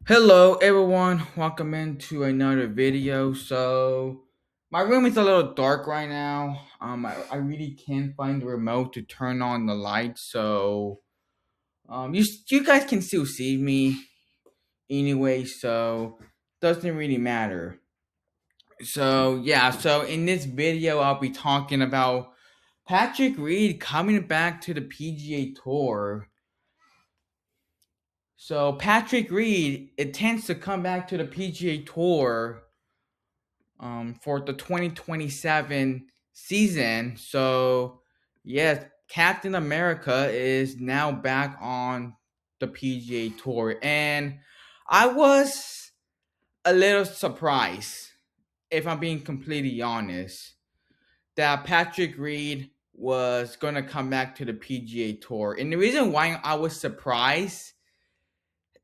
Hello everyone, welcome into another video. So my room is a little dark right now. I really can't find the remote to turn on the light, so you guys can still see me anyway, so doesn't really matter. So in this video I'll be talking about Patrick Reed coming back to the PGA Tour. So Patrick Reed intends to come back to the PGA Tour for the 2027 season. So, yes, Captain America is now back on the PGA Tour. And I was a little surprised, if I'm being completely honest, that Patrick Reed was going to come back to the PGA Tour. And the reason why I was surprised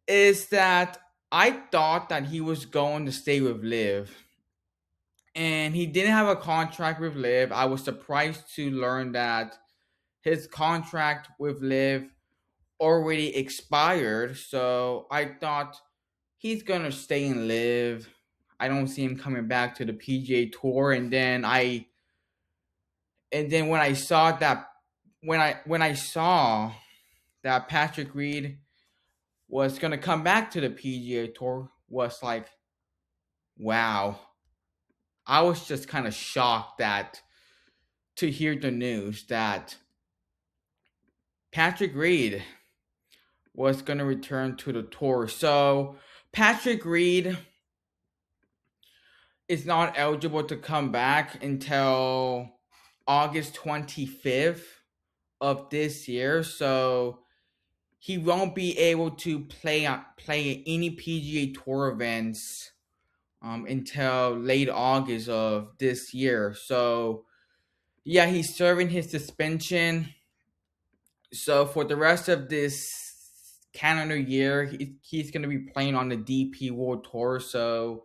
is that I thought that he was going to stay with Liv, and he didn't have a contract with Liv. I was surprised to learn that his contract with Liv already expired. So I thought he's gonna stay in Liv. I don't see him coming back to the PGA Tour. And then when I saw that when I saw that Patrick Reed was gonna come back to the PGA Tour, was like, wow. I was just kind of shocked that to hear the news that Patrick Reed was going to return to the tour. So Patrick Reed is not eligible to come back until August 25th of this year. So he won't be able to play any PGA Tour events until late August of this year. So yeah, he's serving his suspension. So for the rest of this calendar year, he's going to be playing on the DP World Tour. So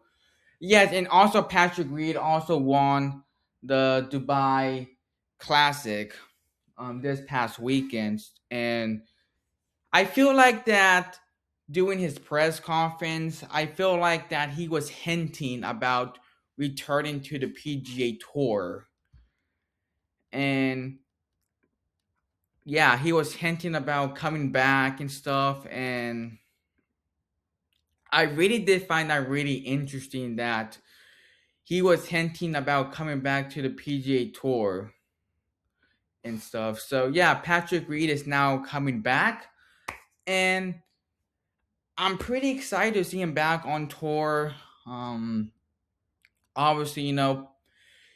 yes, and also Patrick Reed also won the Dubai Classic this past weekend, and I feel like that during his press conference, I feel like that he was hinting about returning to the PGA Tour, and yeah, he was hinting about coming back and stuff, and I really did find that really interesting that he was hinting about coming back to the PGA Tour and stuff. So yeah, Patrick Reed is now coming back, and I'm pretty excited to see him back on tour. Obviously,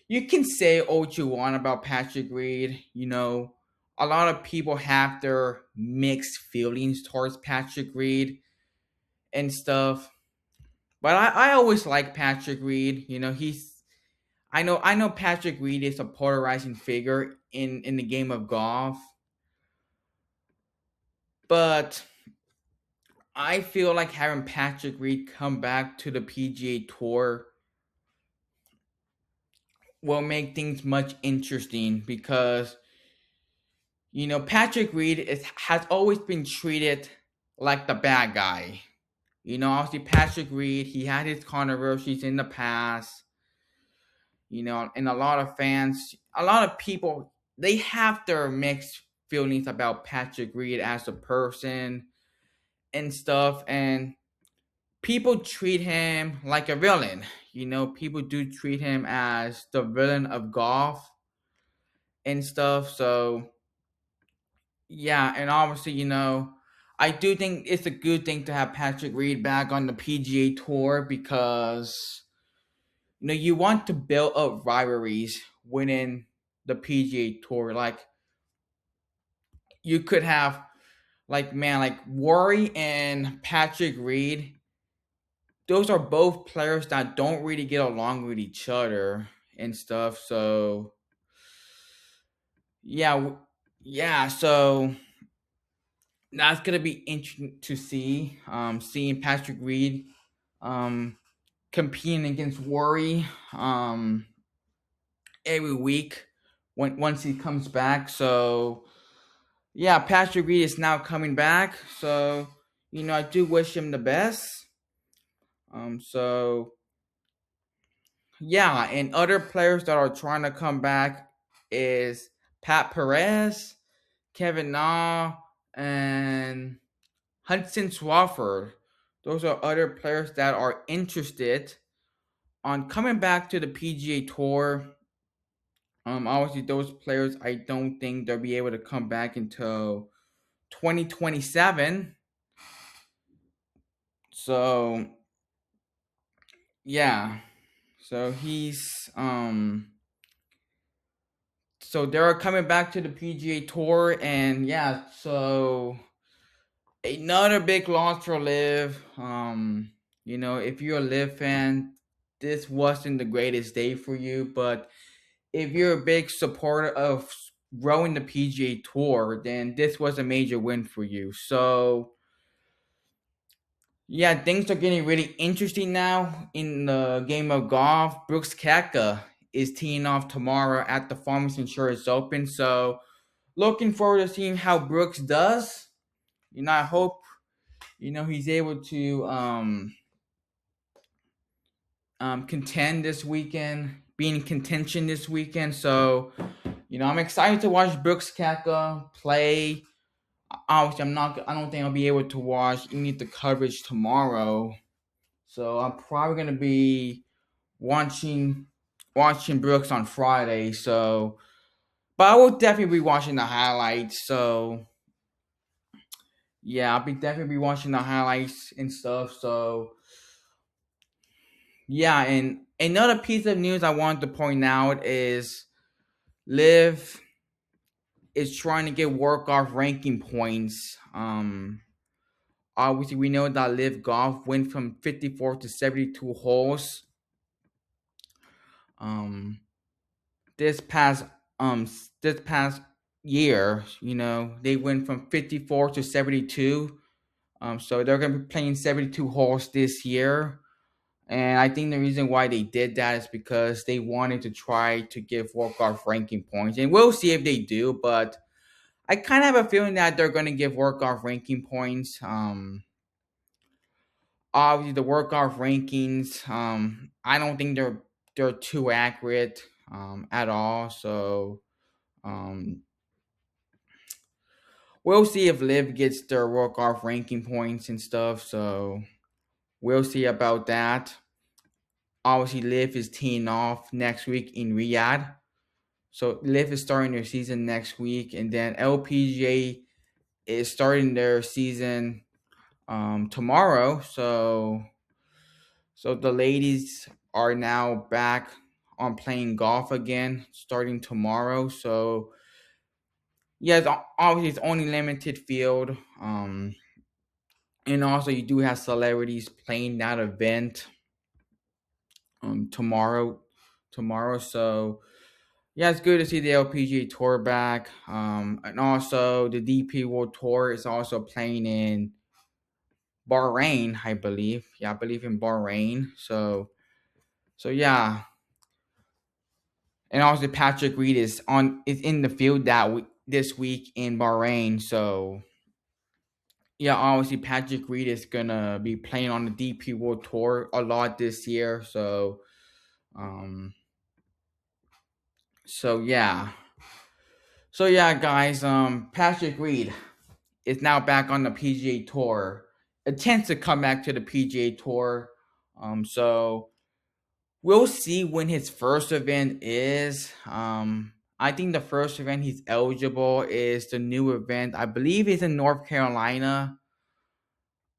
you can say what you want about Patrick Reed. A lot of people have their mixed feelings towards Patrick Reed and stuff. But I always like Patrick Reed. I know Patrick Reed is a polarizing figure in the game of golf. But I feel like having Patrick Reed come back to the PGA Tour will make things much interesting because Patrick Reed has always been treated like the bad guy. Obviously Patrick Reed, he had his controversies in the past. And a lot of fans, a lot of people, they have their mixed feelings about Patrick Reed as a person and stuff. And people treat him like a villain. People do treat him as the villain of golf and stuff. So, yeah, and obviously, I do think it's a good thing to have Patrick Reed back on the PGA Tour because you want to build up rivalries within the PGA Tour. Like you could have, like Rory and Patrick Reed. Those are both players that don't really get along with each other and stuff. So yeah. So that's gonna be interesting to see. Seeing Patrick Reed, competing against Rory, every week once he comes back. So yeah, Patrick Reed is now coming back. So I do wish him the best. So yeah, and other players that are trying to come back is Pat Perez, Kevin Na, and Hudson Swafford. Those are other players that are interested on coming back to the PGA Tour. Obviously, those players, I don't think they'll be able to come back until 2027. So yeah, so so they're coming back to the PGA Tour, and yeah, so another big loss for Liv. If you're a Liv fan, this wasn't the greatest day for you, but if you're a big supporter of growing the PGA Tour, then this was a major win for you. So yeah, things are getting really interesting now in the game of golf. Brooks Koepka is teeing off tomorrow at the Farmers Insurance Open. So looking forward to seeing how Brooks does. I hope he's able to contend this weekend, be in contention this weekend. So I'm excited to watch Brooks Koepka play. Obviously, I don't think I'll be able to watch any of the coverage tomorrow. So I'm probably gonna be watching Brooks on Friday. So, but I will definitely be watching the highlights. So yeah, I'll be definitely be watching the highlights and stuff. So yeah, and another piece of news I wanted to point out is Liv is trying to get work off ranking points. Obviously we know that Liv Golf went from 54 to 72 holes. Um, this past um this past year, they went from 54 to 72. So they're gonna be playing 72 holes this year. And I think the reason why they did that is because they wanted to try to give Workoff ranking points. And we'll see if they do, but I kind of have a feeling that they're going to give Workoff ranking points. Obviously, the Workoff rankings, I don't think they're too accurate at all. So we'll see if Liv gets their Workoff ranking points and stuff. So we'll see about that. Obviously, Liv is teeing off next week in Riyadh. So Liv is starting their season next week, and then LPGA is starting their season tomorrow. So the ladies are now back on playing golf again, starting tomorrow. So yeah, obviously it's only limited field. And also you do have celebrities playing that event tomorrow. So yeah, it's good to see the LPGA Tour back. And also the DP World Tour is also playing in Bahrain, I believe. Yeah, I believe in Bahrain. So yeah. And also Patrick Reed is in the field this week in Bahrain. So yeah, obviously Patrick Reed is gonna be playing on the DP World Tour a lot this year. Um so yeah. So yeah, guys, Patrick Reed is now back on the PGA Tour. Attempts to come back to the PGA Tour. So we'll see when his first event is. I think the first event he's eligible is the new event. I believe it's in North Carolina.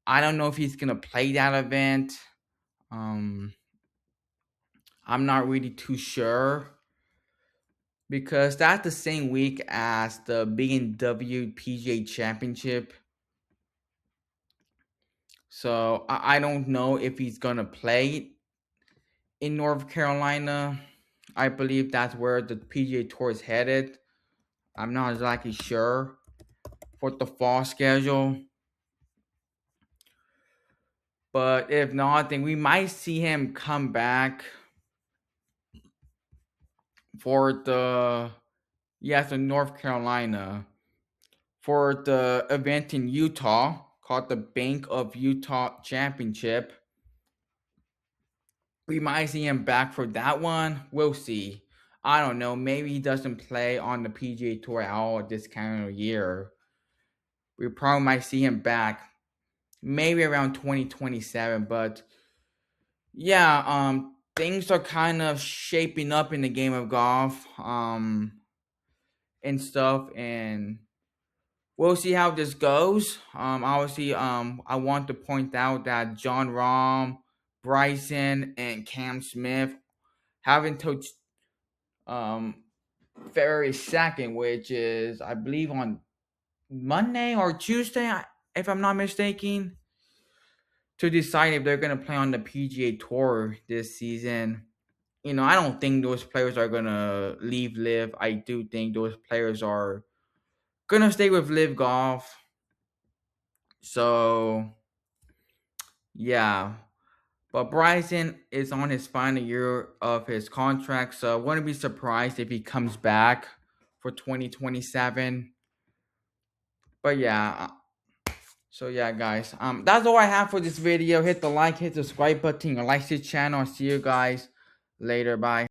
I don't know if he's gonna play that event. Um, I'm not really too sure because that's the same week as the B&W PGA Championship. So I don't know if he's gonna play in North Carolina. I believe that's where the PGA Tour is headed. I'm not exactly sure for the fall schedule. But if not, then we might see him come back for the North Carolina for the event in Utah called the Bank of Utah Championship. We might see him back for that one. We'll see. I don't know. Maybe he doesn't play on the PGA Tour at all this calendar year. We probably might see him back maybe around 2027. But yeah, things are kind of shaping up in the game of golf, and stuff, and we'll see how this goes. Obviously, I want to point out that John Rahm, Bryson, and Cam Smith haven't touched um February 2nd, which is I believe on Monday or Tuesday, if I'm not mistaken, to decide if they're gonna play on the PGA Tour this season. I don't think those players are gonna leave Live. I do think those players are gonna stay with Live Golf. So yeah. But Bryson is on his final year of his contract, so I wouldn't be surprised if he comes back for 2027. But yeah, so yeah, guys, that's all I have for this video. Hit the like, hit the subscribe button, or like this channel. I'll see you guys later. Bye.